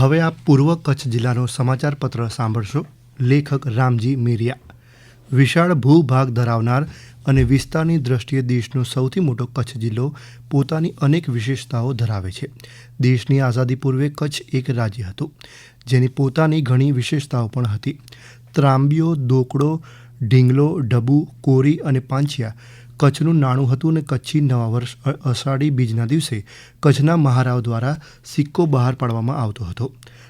હવે આપ પૂર્વ કચ્છ જિલ્લાનો સમાચાર પત્ર સાંભળશો. લેખક રામજી મેરિયા. વિશાળ ભૂભાગ ધરાવનાર અને વિસ્તારની દ્રષ્ટિએ દેશનો સૌથી મોટો કચ્છ જિલ્લો પોતાની અનેક વિશેષતાઓ ધરાવે છે. દેશની આઝાદી પૂર્વે કચ્છ એક રાજ્ય હતું જેની પોતાની ઘણી વિશેષતાઓ પણ હતી. ત્રાંબીઓ, દોકડો, ઢીંગલો, ઢબુ, કોરી અને પાંચિયા કચ્છનું નાણું હતું અને કચ્છી નવા વર્ષ અષાઢી બીજના દિવસે કચ્છના મહારાવ દ્વારા સિક્કો બહાર પાડવામાં આવતો હતો.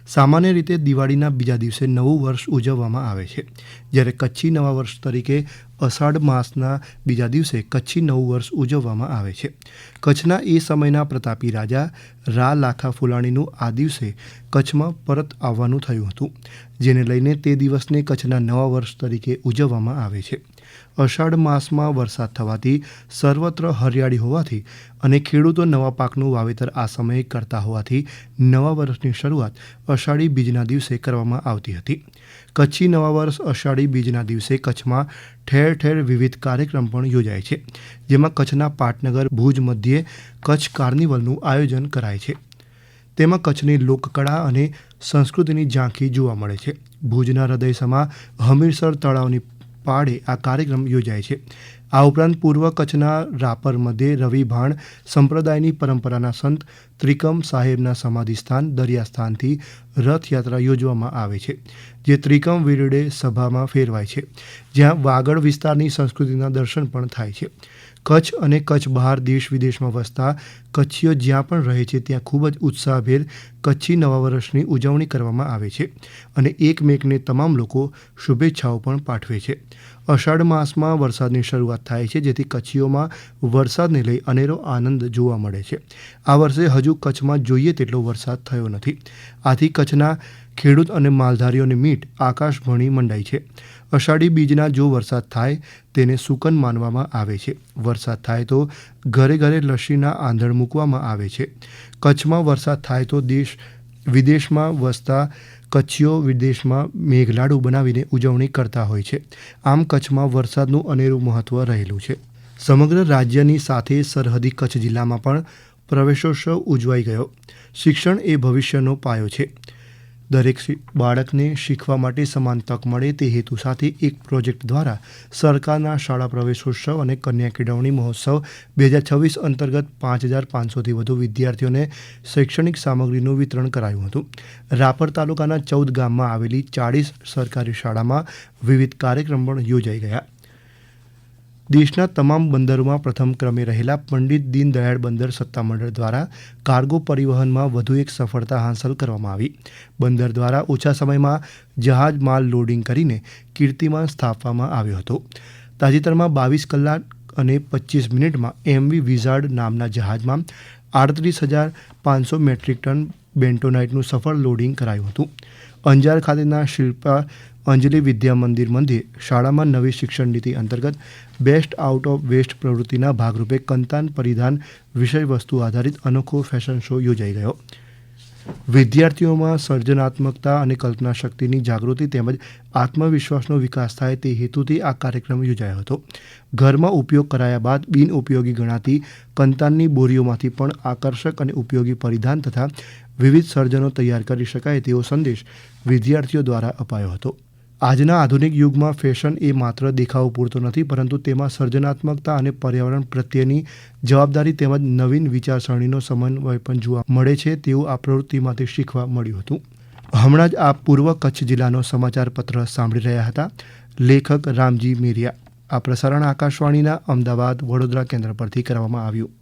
સામાન્ય રીતે દિવાળીના બીજા દિવસે નવું વર્ષ ઉજવવામાં આવે છે, જ્યારે કચ્છી નવા વર્ષ તરીકે અષાઢ માસના બીજા દિવસે કચ્છી નવું વર્ષ ઉજવવામાં આવે છે. કચ્છના એ સમયના પ્રતાપી રાજા રા લાખા ફુલાણીનું આ દિવસે કચ્છમાં પરત આવવાનું થયું હતું, જેને લઈને તે દિવસને કચ્છના નવા વર્ષ તરીકે ઉજવવામાં આવે છે. અષાઢ માસમાં વરસાદ થવાથી સર્વત્ર હરિયાળી હોવાથી અને ખેડૂતો નવા પાકનું વાવેતર આ સમયે કરતા હોવાથી નવા વર્ષની શરૂઆત અષાઢી બીજના દિવસે કરવામાં આવતી હતી. કચ્છી નવા વર્ષ અષાઢી બીજના દિવસે કચ્છમાં ઠેર ઠેર વિવિધ કાર્યક્રમ પણ યોજાય છે, જેમાં કચ્છના પાટનગર ભુજ મધ્યે કચ્છ કાર્નિવલનું આયોજન કરાય છે. તેમાં કચ્છની લોકકળા અને સંસ્કૃતિની ઝાંખી જોવા મળે છે. ભુજના હૃદયસમા હમીરસર તળાવની પાળે આ કાર્યક્રમ યોજાય છે. આ ઉપરાંત પૂર્વ કચ્છના રાપર મધ્યે રવિ ભાણ સંપ્રદાયની પરંપરાના સંત ત્રિકમ સાહેબના સમાધિ સ્થાન દરિયા સ્થાનથી રથયાત્રા યોજવામાં આવે છે, જે ત્રિકમ વીરડે સભામાં ફેરવાય છે, જ્યાં વાગડ વિસ્તારની સંસ્કૃતિના દર્શન પણ થાય છે. કચ્છ અને કચ્છ બહાર દેશ વિદેશમાં વસતા કચ્છીઓ જ્યાં પણ રહે છે ત્યાં ખૂબ જ ઉત્સાહભેર કચ્છી નવા વર્ષની ઉજવણી કરવામાં આવે છે અને એકમેકને તમામ લોકો શુભેચ્છાઓ પણ પાઠવે છે. અષાઢ માસમાં વરસાદની શરૂઆત થાય છે, જેથી કચ્છીઓમાં વરસાદને લઈ અનેરો આનંદ જોવા મળે છે. આ વર્ષે હજુ કચ્છમાં જોઈએ તેટલો વરસાદ થયો નથી, આથી કચ્છના ખેડૂત અને માલધારીઓની મીટ આકાશ ભણી મંડાઈ છે. અષાઢી બીજના જો વરસાદ થાય તેને સુકન માનવામાં આવે છે. વરસાદ થાય તો ઘરે ઘરે લસ્સીના આંધણ મૂકવામાં આવે છે. કચ્છમાં વરસાદ થાય તો દેશ વિદેશમાં વસતા કચ્છીઓ વિદેશમાં મેઘલાડુ બનાવીને ઉજવણી કરતા હોય છે. આમ કચ્છમાં વરસાદનું અનેરું મહત્ત્વ રહેલું છે. સમગ્ર રાજ્યની સાથે સરહદી કચ્છ જિલ્લામાં પણ પ્રવેશોત્સવ ઉજવાઈ ગયો. શિક્ષણ એ ભવિષ્યનો પાયો છે. દરેક બાળકને શીખવા માટે સમાન તક મળે તે હેતુ સાથે એક પ્રોજેક્ટ દ્વારા સરકારના શાળા પ્રવેશોત્સવ અને કન્યા કેળવણી મહોત્સવ 2026 અંતર્ગત 5,500થી વધુ વિદ્યાર્થીઓને શૈક્ષણિક સામગ્રીનું વિતરણ કરાયું હતું. રાપર તાલુકાના 14 ગામમાં આવેલી 40 સરકારી શાળામાં વિવિધ કાર્યક્રમ પણ યોજાઈ ગયા. દેશના તમામ બંદરોમાં પ્રથમ ક્રમે રહેલા પંડિત દીનદયાળ બંદર સત્તામંડળ દ્વારા કાર્ગો પરિવહનમાં વધુ એક સફળતા હાંસલ કરવામાં આવી. બંદર દ્વારા ઓછા સમયમાં જહાજ માલ લોડિંગ કરીને કીર્તિમાન સ્થાપવામાં આવ્યો હતો. તાજેતરમાં 22 કલાક અને 25 મિનિટમાં MV વિઝાર્ડ નામના જહાજમાં 38,500 મેટ્રિક ટન બેન્ટોનાઇટનું સફળ લોડિંગ કરાયું હતું. અંજાર ખાતેના શિલ્પા અંજલિ વિદ્યા મંદિર મધ્યે શાળામાં નવી શિક્ષણ નીતિ અંતર્ગત બેસ્ટ આઉટ ઓફ વેસ્ટ પ્રવૃત્તિના ભાગરૂપે કંતાન પરિધાન વિષય વસ્તુ આધારિત અનોખો ફેશન શો યોજાઈ ગયો. વિદ્યાર્થીઓમાં સર્જનાત્મકતા અને કલ્પના શક્તિની જાગૃતિ તેમજ આત્મવિશ્વાસનો વિકાસ થાય તે હેતુથી આ કાર્યક્રમ યોજાયો હતો. ઘરમાં ઉપયોગ કરાયા બાદ બિનઉપયોગી ગણાતી કંતાનની બોરીઓમાંથી પણ આકર્ષક અને ઉપયોગી પરિધાન તથા વિવિધ સર્જનો તૈયાર કરી શકાય તેવો સંદેશ વિદ્યાર્થીઓ દ્વારા અપાયો હતો. આજના આધુનિક યુગમાં ફેશન એ માત્ર દેખાવો પૂરતો નથી, પરંતુ તેમાં સર્જનાત્મકતા અને પર્યાવરણ પ્રત્યેની જવાબદારી તેમજ નવીન વિચારસરણીનો સમન્વય પણ જોવા મળે છે તેવું આ પ્રવૃત્તિમાંથી શીખવા મળ્યું હતું. હમણાં જ આ પૂર્વ કચ્છ જિલ્લાનો સમાચાર પત્ર સાંભળી રહ્યા હતા. લેખક રામજી મેરિયા. આ પ્રસારણ આકાશવાણીના અમદાવાદ વડોદરા કેન્દ્ર પરથી કરવામાં આવ્યું.